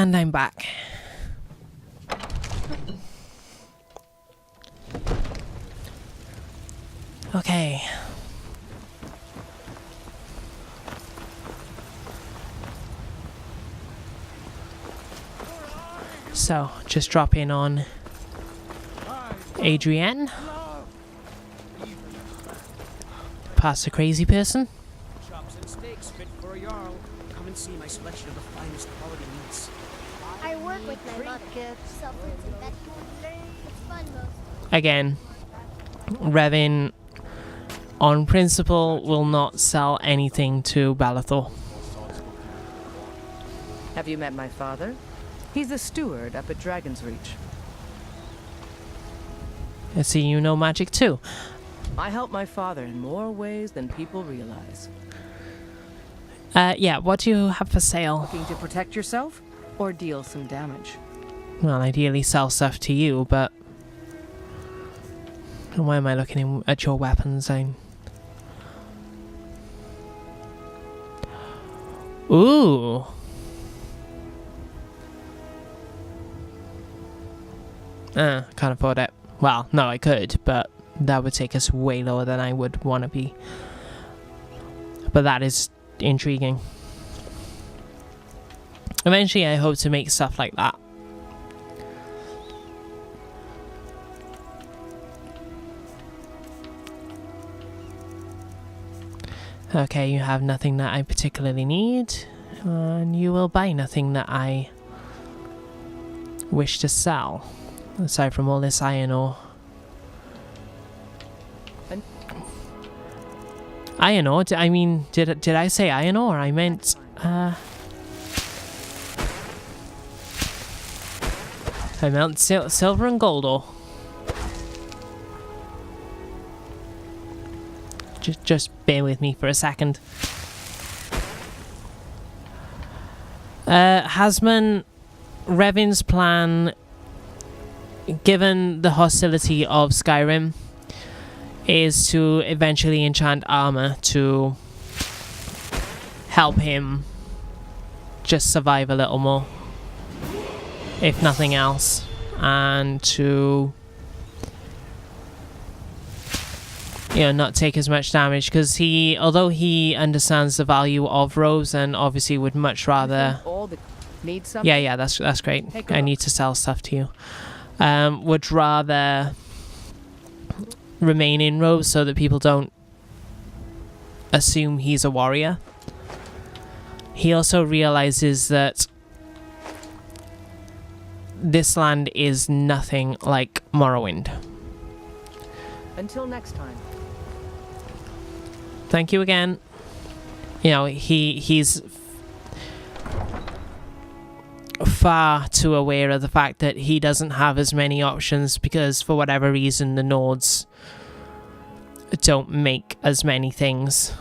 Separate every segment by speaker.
Speaker 1: And I'm back. Okay. So, just drop in on Adrienne. Past the crazy person.
Speaker 2: Chops and steaks fit for a jarl. Come and see my selection of the finest quality meats.
Speaker 3: I work with my mother. Sell fruits and vegetables. It's fun most.
Speaker 1: Again, Revin, on principle, will not sell anything to Balathor.
Speaker 4: Have you met my father? He's a steward up at Dragon's Reach.
Speaker 1: I see you know magic too.
Speaker 4: I help my father in more ways than people realize.
Speaker 1: Yeah, what do you have for sale?
Speaker 4: Looking to protect yourself or deal some damage?
Speaker 1: Well, ideally sell stuff to you, but... Why am I looking at your weapons? Ooh! Can't afford it. Well, no, I could, but that would take us way lower than I would want to be. But that is intriguing. Eventually, I hope to make stuff like that. Okay, you have nothing that I particularly need, and you will buy nothing that I wish to sell, aside from all this iron ore. Iron ore? I mean, did I say iron ore? I meant, silver and gold ore. Just bear with me for a second. Hasman, Revin's plan, given the hostility of Skyrim, is to eventually enchant armor to help him just survive a little more, if nothing else, and to, you know, not take as much damage, because although he understands the value of robes and obviously would much rather...
Speaker 4: Need some?
Speaker 1: Yeah, that's great. I need to sell stuff to you. Would rather remain in robes so that people don't assume he's a warrior. He also realizes that this land is nothing like Morrowind.
Speaker 4: Until next time.
Speaker 1: Thank you again. You know, he's far too aware of the fact that he doesn't have as many options because for whatever reason the Nords don't make as many things,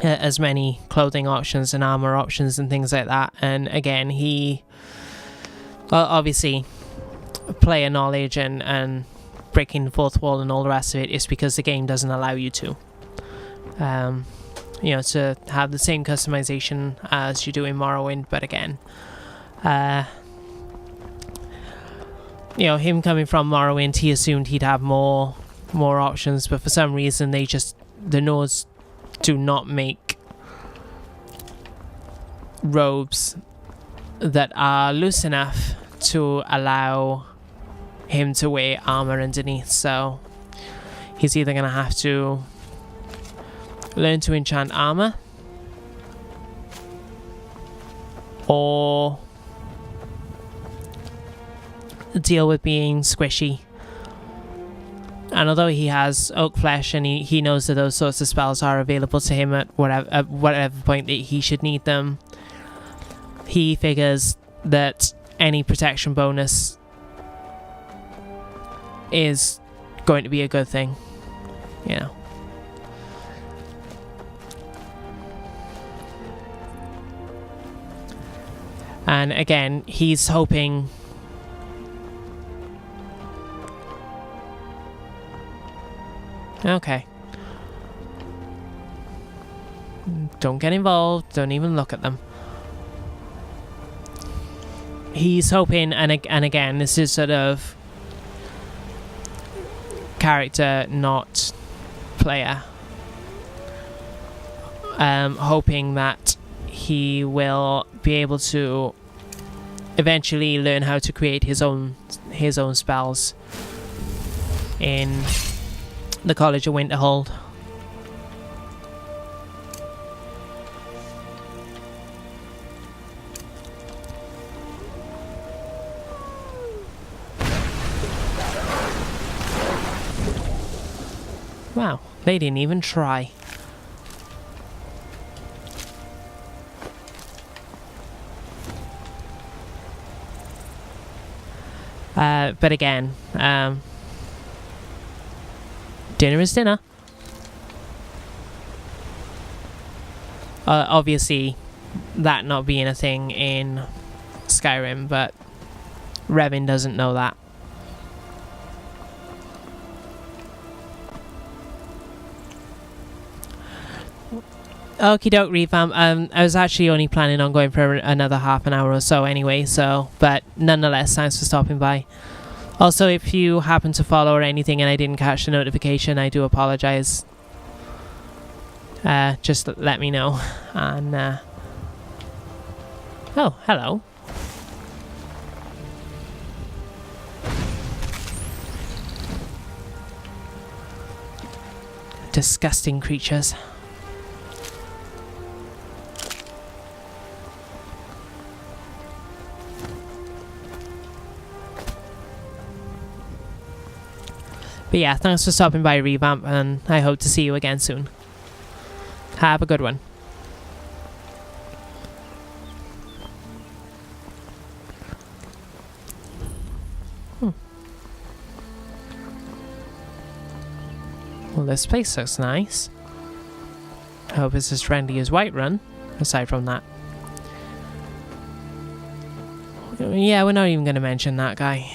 Speaker 1: as many clothing options and armor options and things like that. And again, he obviously player knowledge and breaking the fourth wall and all the rest of it is because the game doesn't allow you to. You know, to have the same customization as you do in Morrowind, but again, you know, him coming from Morrowind, he assumed he'd have more options, but for some reason the Nords do not make robes that are loose enough to allow him to wear armor underneath, so he's either gonna have to learn to enchant armor or deal with being squishy. And although he has oak flesh and he knows that those sorts of spells are available to him at whatever point that he should need them, he figures that any protection bonus is going to be a good thing, you know. And again, he's hoping okay. Don't get involved. Don't even look at them. he's hoping, and again, this is sort of character, not player, hoping that he will be able to eventually learn how to create his own spells in the College of Winterhold. Wow, they didn't even try. But again, dinner is dinner. Obviously, that not being a thing in Skyrim, but Revan doesn't know that. Okie doke, revamp. I was actually only planning on going for another half an hour or so anyway, but nonetheless, thanks for stopping by. Also, if you happen to follow or anything and I didn't catch the notification, I do apologize. Just let me know. And, oh, hello. Disgusting creatures. But yeah, thanks for stopping by, Revamp, and I hope to see you again soon. Have a good one. Well, this place looks nice. I hope it's as friendly as Whiterun, aside from that. Yeah, we're not even going to mention that guy.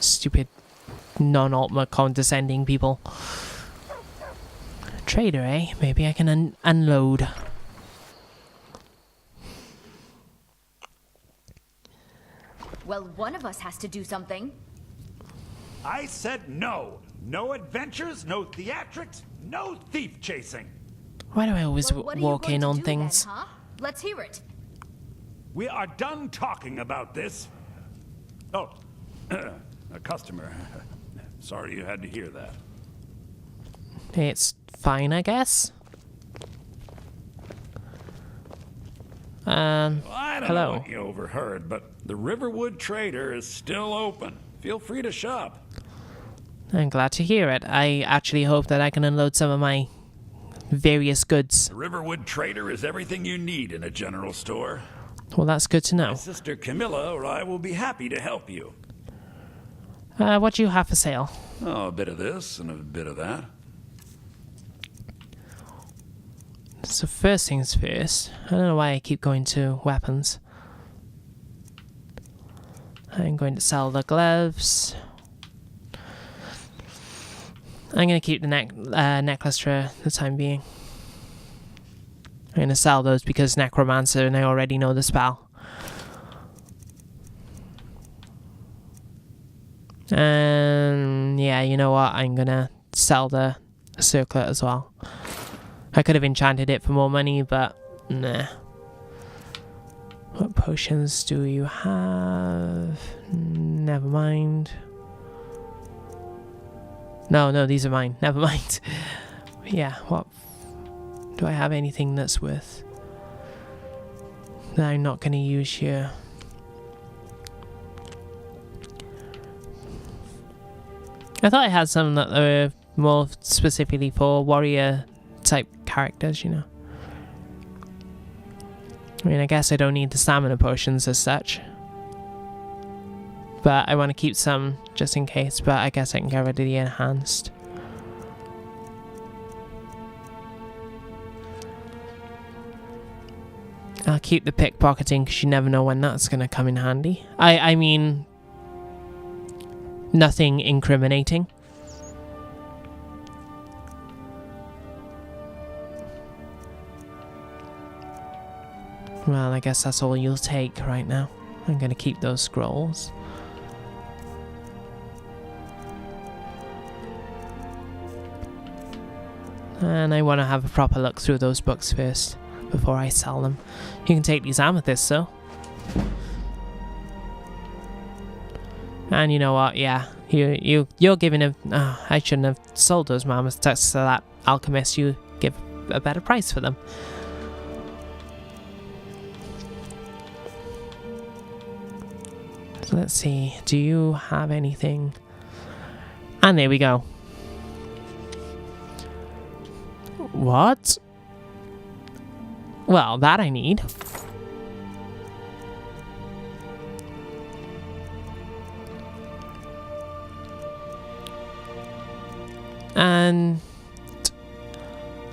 Speaker 1: Stupid non-Ultima condescending people. Trader, eh? Maybe I can unload.
Speaker 5: Well, one of us has to do something.
Speaker 6: I said no. No adventures, no theatrics, no thief chasing.
Speaker 1: Why do I always
Speaker 5: Well, what are you
Speaker 1: walk
Speaker 5: going
Speaker 1: in
Speaker 5: to
Speaker 1: on
Speaker 5: do
Speaker 1: things?
Speaker 5: then, huh? Let's hear it.
Speaker 6: We are done talking about this. Oh, a customer. Sorry you had to hear that.
Speaker 1: It's fine, I guess.
Speaker 6: Well, I don't
Speaker 1: hello.
Speaker 6: know what you overheard, but the Riverwood Trader is still open. Feel free to shop.
Speaker 1: I'm glad to hear it. I actually hope that I can unload some of my various goods.
Speaker 6: The Riverwood Trader is everything you need in a general store.
Speaker 1: Well, that's good to know.
Speaker 6: My sister Camilla or I will be happy to help you.
Speaker 1: What do you have for sale?
Speaker 6: Oh, a bit of this and a bit of that.
Speaker 1: So first things first. I don't know why I keep going to weapons. I'm going to sell the gloves. I'm going to keep the necklace for the time being. I'm going to sell those because Necromancer and I already know the spell. And yeah, you know what? I'm going to sell the circlet as well. I could have enchanted it for more money, but nah. What potions do you have? Never mind. No, these are mine. Never mind. Yeah, what? Do I have anything that's worth that I'm not going to use here? I thought I had some that were more specifically for warrior type characters, you know. I mean, I guess I don't need the stamina potions as such. But I want to keep some just in case, but I guess I can get rid of the enhanced. I'll keep the pickpocketing because you never know when that's going to come in handy. I mean, nothing incriminating. Well, I guess that's all you'll take right now. I'm gonna keep those scrolls. And I want to have a proper look through those books first before I sell them. You can take these amethysts though. And you know what? Yeah, you're giving a. I shouldn't have sold those amethysts to that alchemist. You give a better price for them. So let's see. Do you have anything? And there we go. What? Well, that I need. And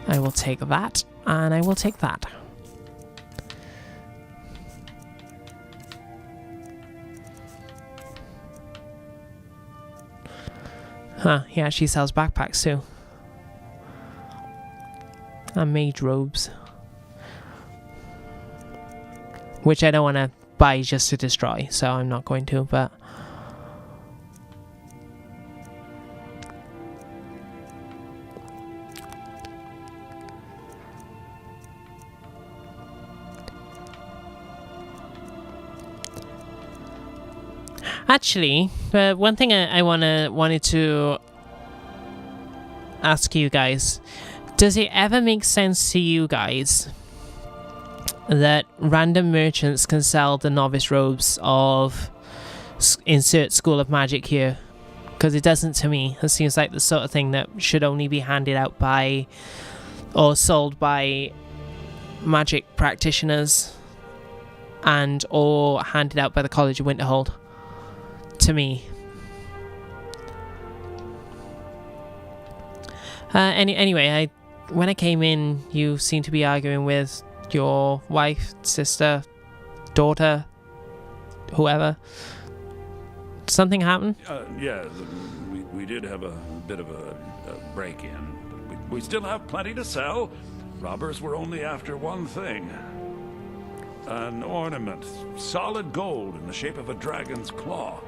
Speaker 1: I will take that, and I will take that. Huh, yeah, she sells backpacks too. And mage robes. Which I don't want to buy just to destroy, so I'm not going to, but... Actually, one thing I wanted to ask you guys, does it ever make sense to you guys that random merchants can sell the novice robes of insert School of Magic here? Because it doesn't to me. It seems like the sort of thing that should only be handed out by or sold by magic practitioners and or handed out by the College of Winterhold. To me. Anyway, when I came in, you seemed to be arguing with your wife, sister, daughter, whoever. Something happened?
Speaker 6: Yeah, we did have a bit of a break-in. We still have plenty to sell. Robbers were only after one thing. An ornament, solid gold in the shape of a dragon's claw.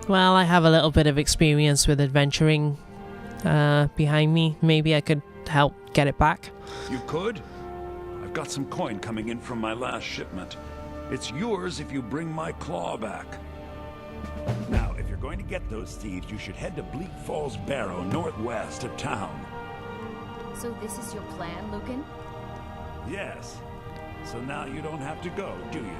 Speaker 1: Well, I have a little bit of experience with adventuring behind me. Maybe I could help get it back.
Speaker 6: You could? I've got some coin coming in from my last shipment. It's yours if you bring my claw back. Now, if you're going to get those thieves, you should head to Bleak Falls Barrow, northwest of town.
Speaker 5: So this is your plan, Lucan?
Speaker 6: Yes. So now you don't have to go, do you?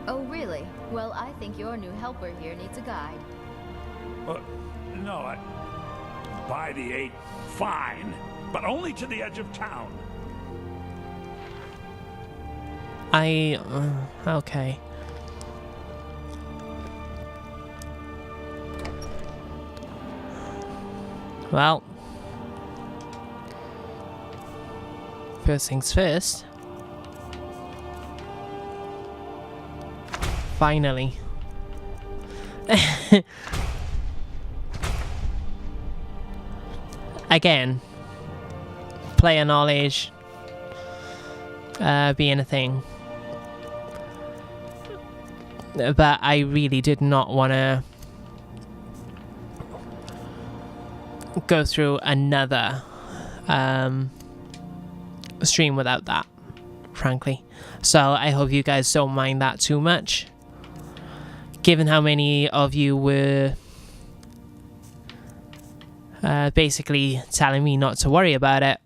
Speaker 5: Oh, really? Well, I think your new helper here needs a guide.
Speaker 6: No, by the 8, fine, but only to the edge of town.
Speaker 1: Okay. Well, first things first. Finally. Again, player knowledge being a thing. But I really did not want to go through another stream without that, frankly. So I hope you guys don't mind that too much. Given how many of you were basically telling me not to worry about it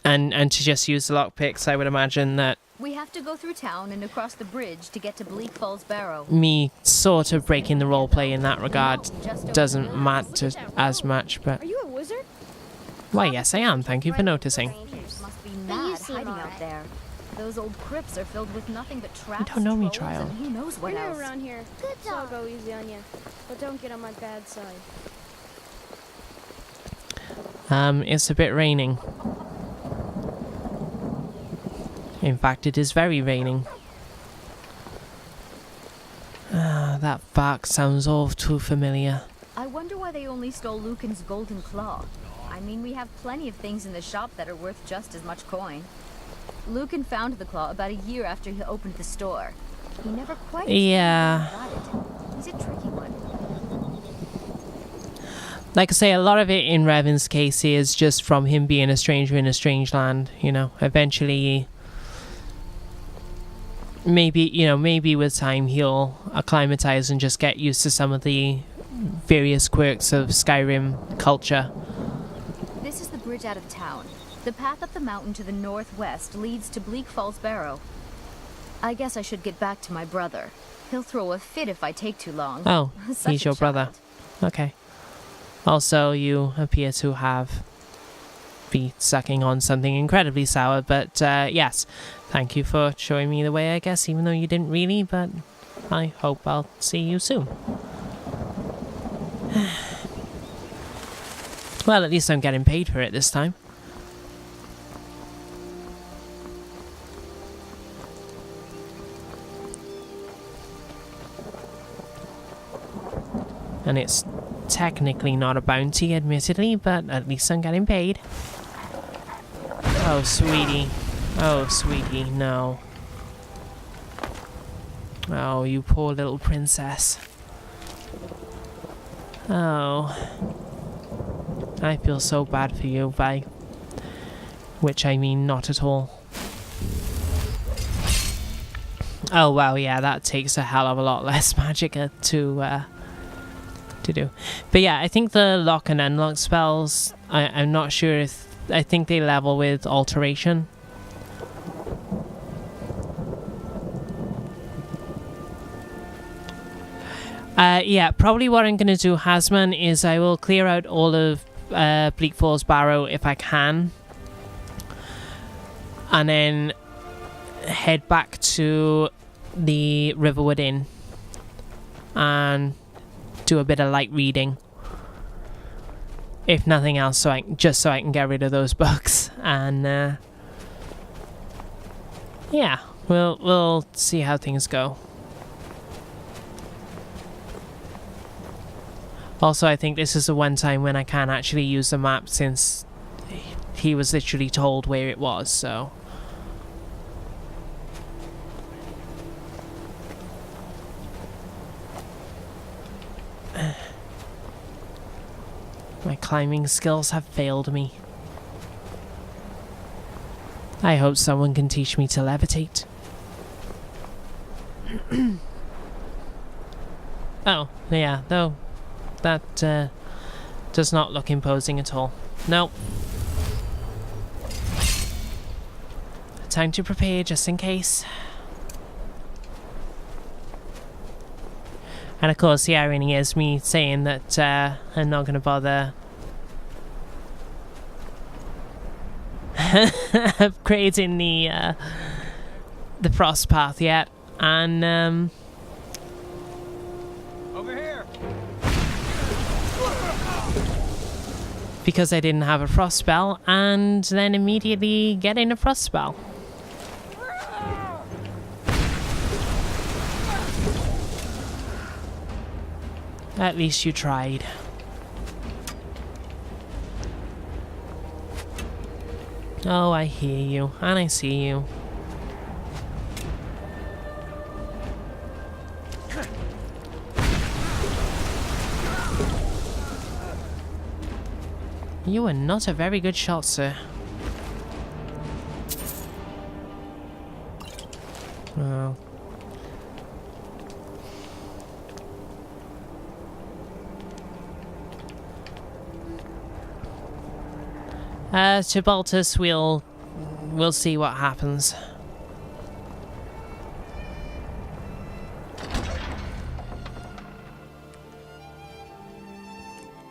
Speaker 1: and to just use the lockpicks, I would imagine that
Speaker 5: We have to go through town and across the bridge to get to Bleak Falls Barrow.
Speaker 1: me sort of breaking the roleplay in that regard doesn't matter as much, but...
Speaker 3: Are you a wizard?
Speaker 1: Why, yes I am, thank you for noticing.
Speaker 5: Must be
Speaker 3: But you
Speaker 5: mad
Speaker 3: seem
Speaker 5: hiding
Speaker 3: alright.
Speaker 5: out there. Those old crypts are filled with nothing but traps,
Speaker 1: don't know me,
Speaker 5: trolls,
Speaker 1: child.
Speaker 5: and who knows what
Speaker 7: You're new
Speaker 5: else.
Speaker 7: around here,
Speaker 3: Good
Speaker 7: so I'll
Speaker 3: job.
Speaker 7: go easy on you. But don't get on my bad side.
Speaker 1: It's a bit raining. In fact, it is very raining. That bark sounds all too familiar.
Speaker 5: I wonder why they only stole Lucan's golden claw. I mean, we have plenty of things in the shop that are worth just as much coin. Lucan found the claw about a year after he opened the store. He never quite
Speaker 1: Yeah.
Speaker 5: got it. He's a tricky one.
Speaker 1: Like I say, a lot of it in Revan's case is just from him being a stranger in a strange land, you know. Eventually, maybe with time he'll acclimatize and just get used to some of the various quirks of Skyrim culture.
Speaker 5: This is the bridge out of town. The path up the mountain to the northwest leads to Bleak Falls Barrow. I guess I should get back to my brother. He'll throw a fit if I take too long.
Speaker 1: Oh,
Speaker 5: Such
Speaker 1: he's
Speaker 5: a
Speaker 1: your brother.
Speaker 5: child.
Speaker 1: Okay. Also, you appear to be sucking on something incredibly sour, but yes, thank you for showing me the way, I guess, even though you didn't really, but I hope I'll see you soon. Well, at least I'm getting paid for it this time. And it's technically not a bounty, admittedly, but at least I'm getting paid. Oh, sweetie. Oh, sweetie, no. Oh, you poor little princess. Oh. I feel so bad for you, by which I mean not at all. Oh, wow, yeah, that takes a hell of a lot less magic to do. But yeah, I think the lock and unlock spells, I'm not sure if, I think they level with alteration. Yeah, probably what I'm going to do, Hasman, is I will clear out all of Bleak Falls Barrow if I can. And then head back to the Riverwood Inn. And do a bit of light reading, if nothing else, so I can get rid of those books. And yeah, we'll see how things go. Also, I think this is the one time when I can actually use the map, since he was literally told where it was, so. My climbing skills have failed me. I hope someone can teach me to levitate. Oh, yeah, though that does not look imposing at all. Nope. Time to prepare just in case. And of course, the irony is me saying that I'm not going to bother upgrading the frost path yet, and
Speaker 2: Over here.
Speaker 1: because I didn't have a frost spell, and then immediately getting a frost spell. At least you tried. Oh, I hear you, and I see you. You are not a very good shot, sir. Oh. Tibaltus, we'll see what happens.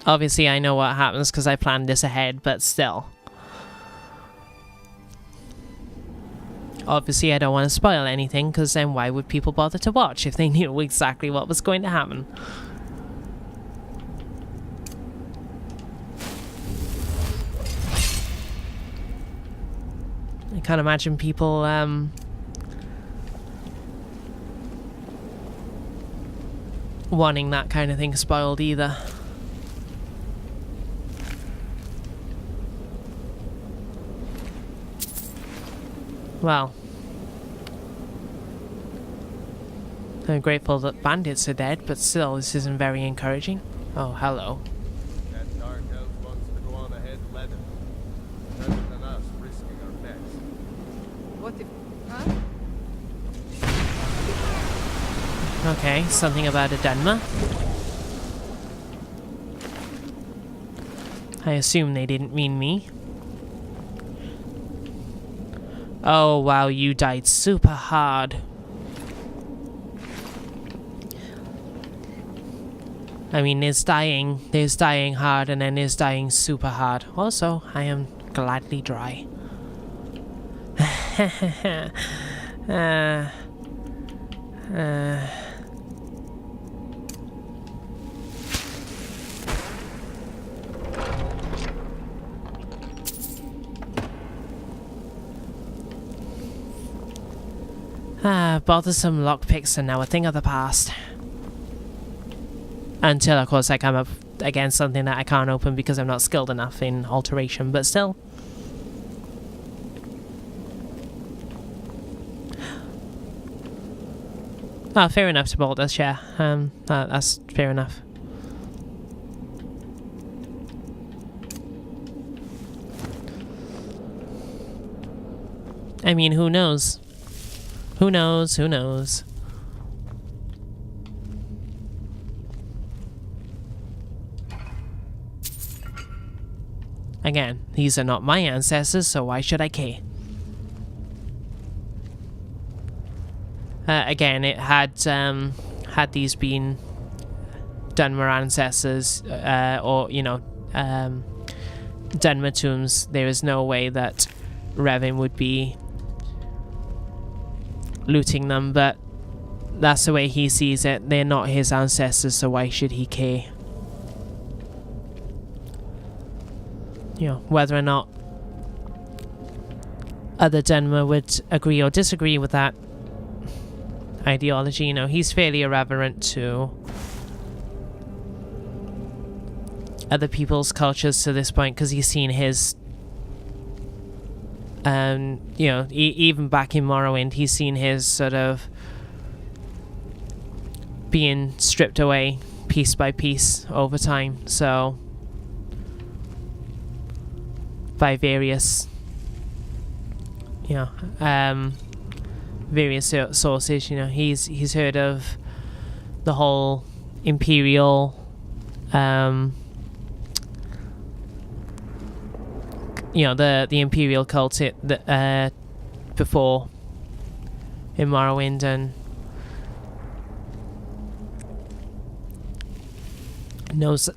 Speaker 1: Obviously, I know what happens because I planned this ahead, but still. Obviously, I don't want to spoil anything, because then why would people bother to watch if they knew exactly what was going to happen? I can't imagine people wanting that kind of thing spoiled either. Well, I'm grateful that bandits are dead, but still, this isn't very encouraging. Oh, hello.
Speaker 8: That dark elf wants to go on ahead leather. Better than us risking our necks.
Speaker 4: What if... Huh?
Speaker 1: Okay, something about a Denma. I assume they didn't mean me. Oh wow, you died super hard. I mean, there's dying hard, and then there's dying super hard. Also, I am gladly dry. Bothersome lockpicks are now a thing of the past. Until, of course, I come up against something that I can't open because I'm not skilled enough in alteration, but still. Oh, fair enough to bolt this, yeah. That's fair enough. I mean, who knows? Who knows? Who knows? Again, these are not my ancestors, so why should I care? Again, it had these been Dunmer ancestors, or, you know, Dunmer tombs, there is no way that Revan would be looting them, but that's the way he sees it. They're not his ancestors, so why should he care? You know, whether or not other Dunmer would agree or disagree with that ideology, you know, he's fairly irreverent to other people's cultures to this point because he's seen his you know, even back in Morrowind, he's seen his sort of being stripped away piece by piece over time, so by various, you know, various sources, you know, he's heard of the whole imperial, you know, the imperial cult before in Morrowind, and knows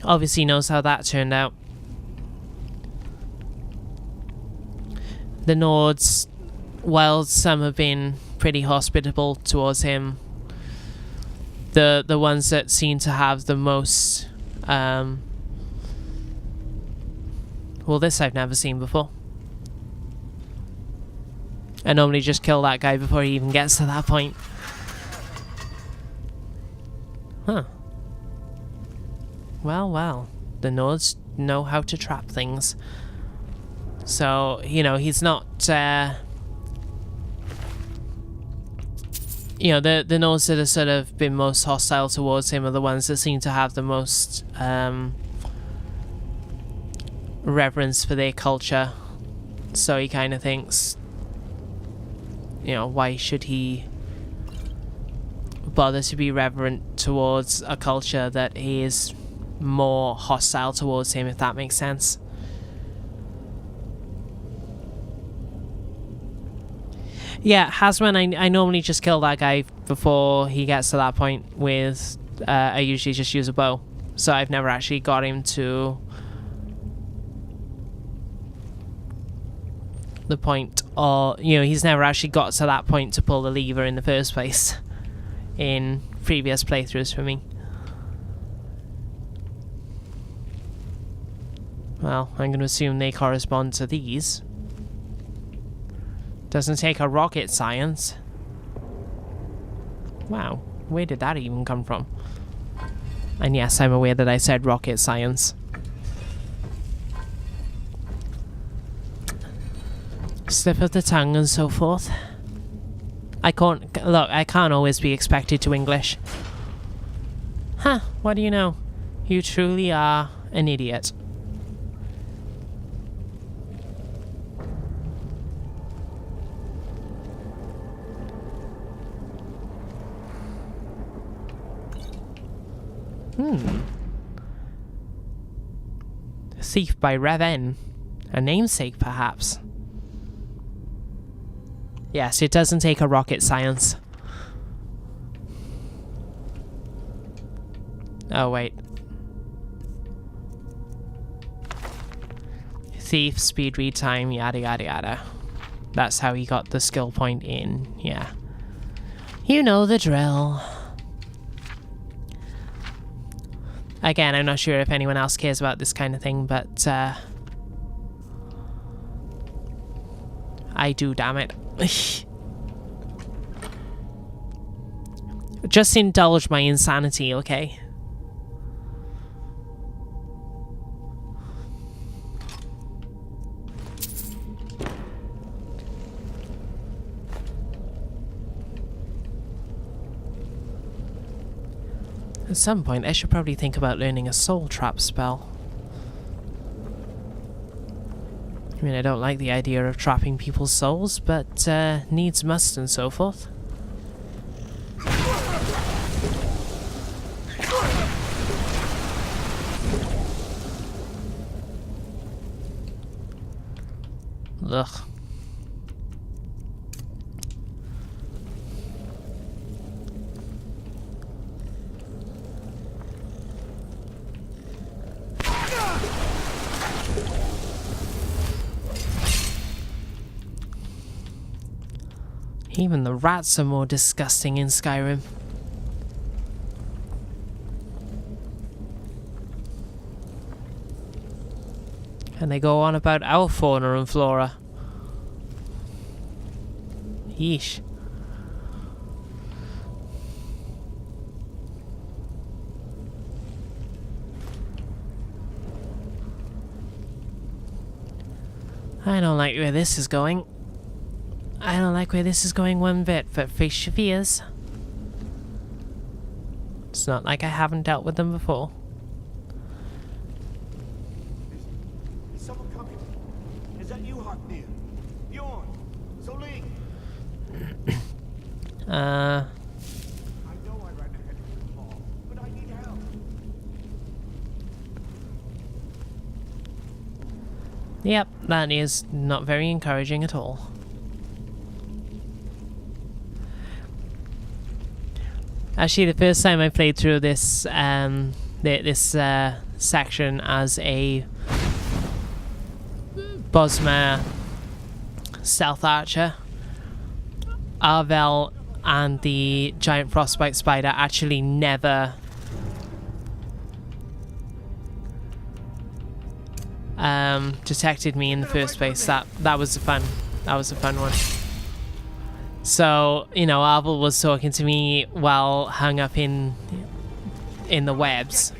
Speaker 1: obviously knows how that turned out. The Nords, while some have been pretty hospitable towards him, the ones that seem to have the most well, this I've never seen before. I normally just kill that guy before he even gets to that point. Huh. Well, well. The Nords know how to trap things. So, you know, he's not... you know, the Nords that have sort of been most hostile towards him are the ones that seem to have the most... reverence for their culture, so he kind of thinks, you know, why should he bother to be reverent towards a culture that is more hostile towards him, if that makes sense. Yeah, Hasman, I normally just kill that guy before he gets to that point with, I usually just use a bow, so I've never actually got him to the point, or, you know, he's never actually got to that point to pull the lever in the first place in previous playthroughs for me. Well, I'm going to assume they correspond to these. Doesn't take a rocket science. Wow, where did that even come from? And yes, I'm aware that I said rocket science. Slip of the tongue and so forth. I can't always be expected to English. Huh, what do you know? You truly are an idiot. Thief by Reven. A namesake, perhaps. Yes, it doesn't take a rocket science. Oh, wait. Thief, speed read time, yada yada yada. That's how he got the skill point in, yeah. You know the drill. Again, I'm not sure if anyone else cares about this kind of thing, but I do, damn it. Just indulge my insanity, okay? At some point, I should probably think about learning a soul trap spell. I mean, I don't like the idea of trapping people's souls, but needs must and so forth. Ugh. Even the rats are more disgusting in Skyrim. And they go on about our fauna and flora. Yeesh. I don't like where this is going. I don't like where this is going one bit, but face your fears. It's not like I haven't dealt with them before.
Speaker 9: Is someone coming? Is that you, Haknir? Bjorn? Soling? I know I ran ahead of the ball, but I need help.
Speaker 1: Yep, that is not very encouraging at all. Actually, the first time I played through this section as a Bosmer stealth archer, Arvel and the giant frostbite spider actually never detected me in the first place. That was a fun one. So, you know, Arvel was talking to me while hung up in the webs.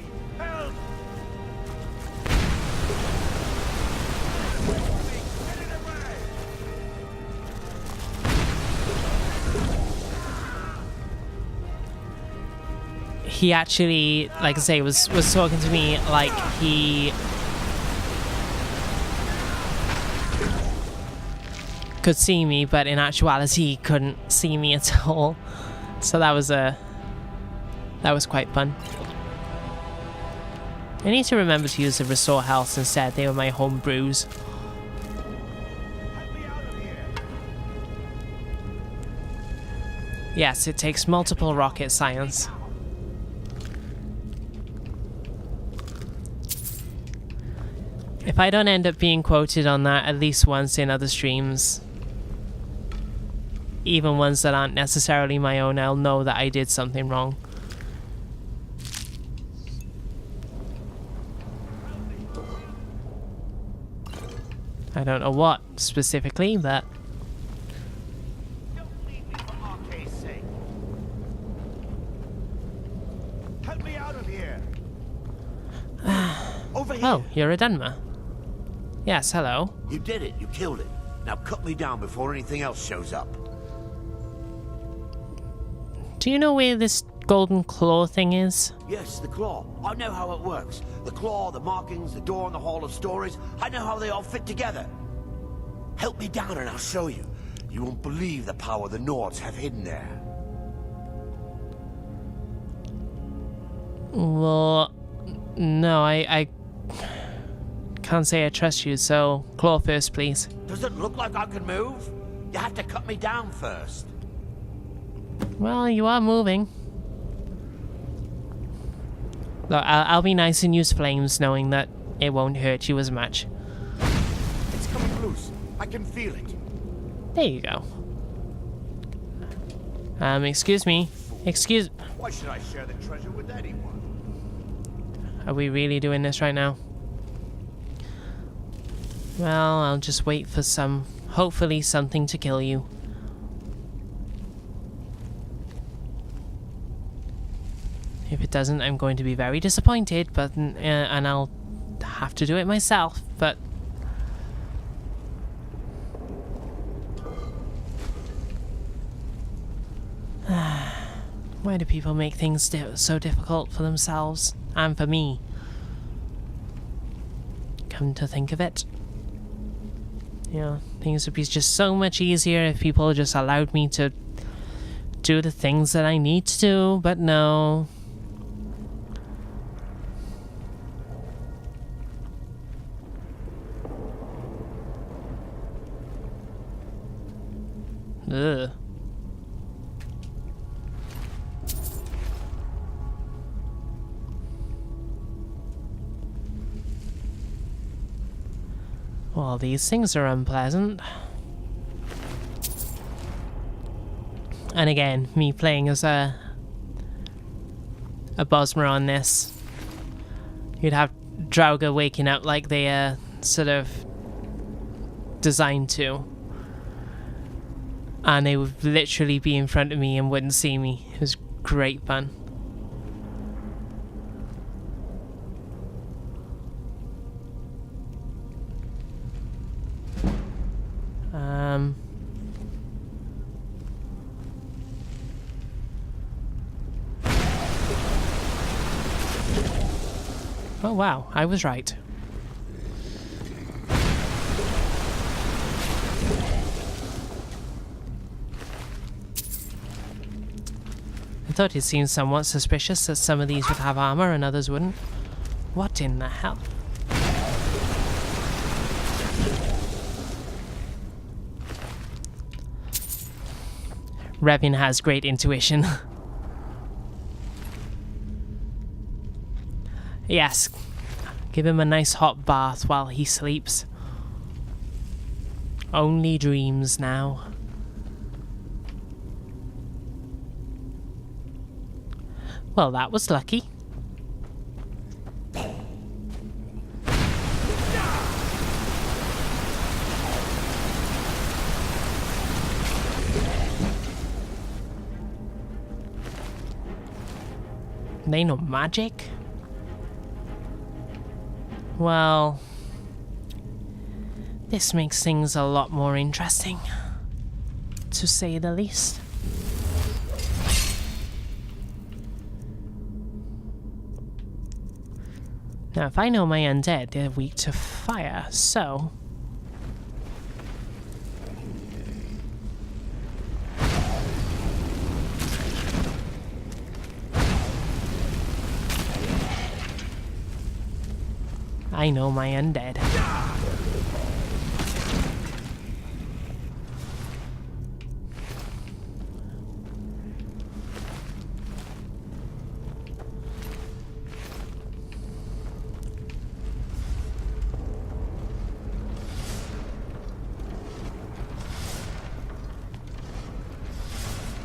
Speaker 1: He actually, like I say, was talking to me like he could see me, but in actuality he couldn't see me at all. So that was quite fun. I need to remember to use the restore health instead. They were my home brews. Yes, it takes multiple rocket science. If I don't end up being quoted on that at least once in other streams, even ones that aren't necessarily my own, I'll know that I did something wrong. I don't know what specifically, but
Speaker 9: Don't leave me for Arcade's sake. Help me out of here. Over here.
Speaker 1: oh, you're a Dunmer. Yes, hello.
Speaker 9: You did it. You killed it. Now cut me down before anything else shows up.
Speaker 1: Do you know where this golden claw thing is?
Speaker 9: Yes, the claw. I know how it works. The claw, the markings, the door in the Hall of Stories. I know how they all fit together. Help me down and I'll show you. You won't believe the power the Nords have hidden there.
Speaker 1: Well, no, I can't say I trust you, so claw first, please.
Speaker 9: Does it look like I can move? You have to cut me down first.
Speaker 1: Well, you are moving. Look, I'll be nice and use flames, knowing that it won't hurt you as much.
Speaker 9: It's coming loose. I can feel it.
Speaker 1: There you go. Excuse me. Excuse...
Speaker 9: Why should I share the treasure with anyone?
Speaker 1: Are we really doing this right now? Well, I'll just wait for hopefully something to kill you. If it doesn't, I'm going to be very disappointed, but and I'll have to do it myself, but... Why do people make things so difficult for themselves and for me? Come to think of it. You know, things would be just so much easier if people just allowed me to do the things that I need to do, but no. Ugh. Well, these things are unpleasant. And again, me playing as a Bosmer on this, you'd have Draugr waking up like they are sort of designed to. And they would literally be in front of me and wouldn't see me. It was great fun. Oh wow, I was right. I thought it seemed somewhat suspicious that some of these would have armor and others wouldn't. What in the hell? Revin has great intuition. Yes, give him a nice hot bath while he sleeps. Only dreams now. Well, that was lucky. They know magic? Well, this makes things a lot more interesting, to say the least. Now, if I know my undead, they're weak to fire, so... I know my undead.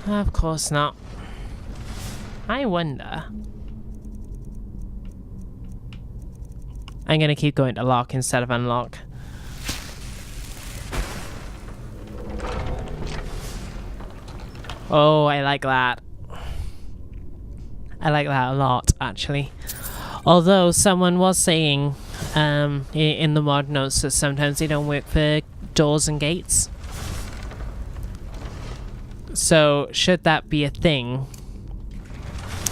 Speaker 1: Of course not. I wonder... I'm gonna keep going to lock instead of unlock. Oh, I like that. I like that a lot, actually. Although someone was saying in the mod notes that sometimes they don't work for doors and gates. So should that be a thing,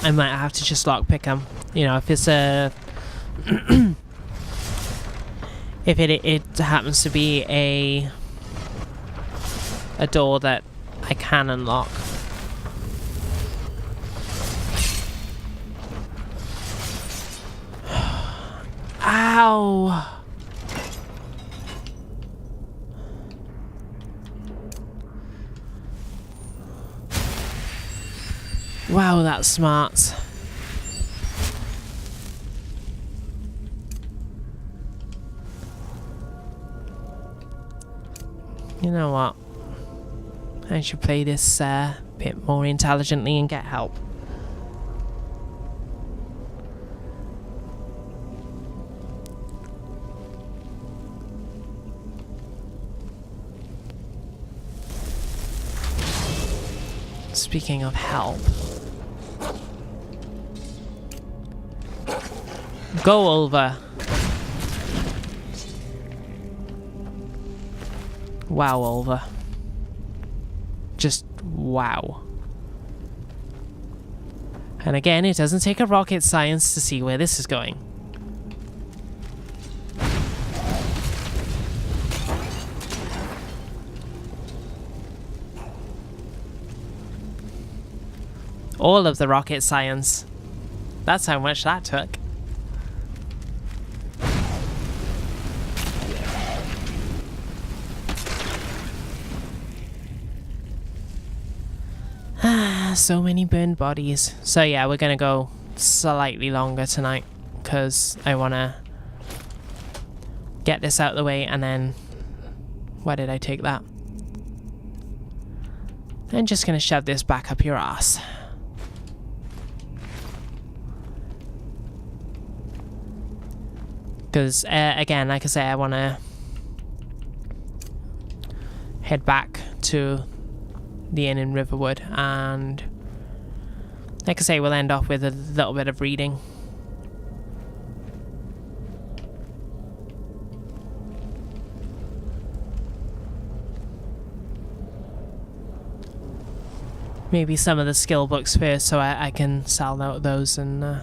Speaker 1: I might have to just lockpick them. You know, if it's a if it happens to be a door that I can unlock. Ow! Wow, that's smart. You know what? I should play this bit more intelligently and get help. Speaking of help. Go over. Wow, Olva. Just wow. And again, it doesn't take a rocket science to see where this is going. All of the rocket science. That's how much that took. So many burned bodies. So yeah, we're gonna go slightly longer tonight because I wanna get this out of the way, and then why did I take that? I'm just gonna shove this back up your ass. Because again, like I say, I wanna head back to the inn in Riverwood, and like I say, we'll end off with a little bit of reading. Maybe some of the skill books first, so I can sell out those and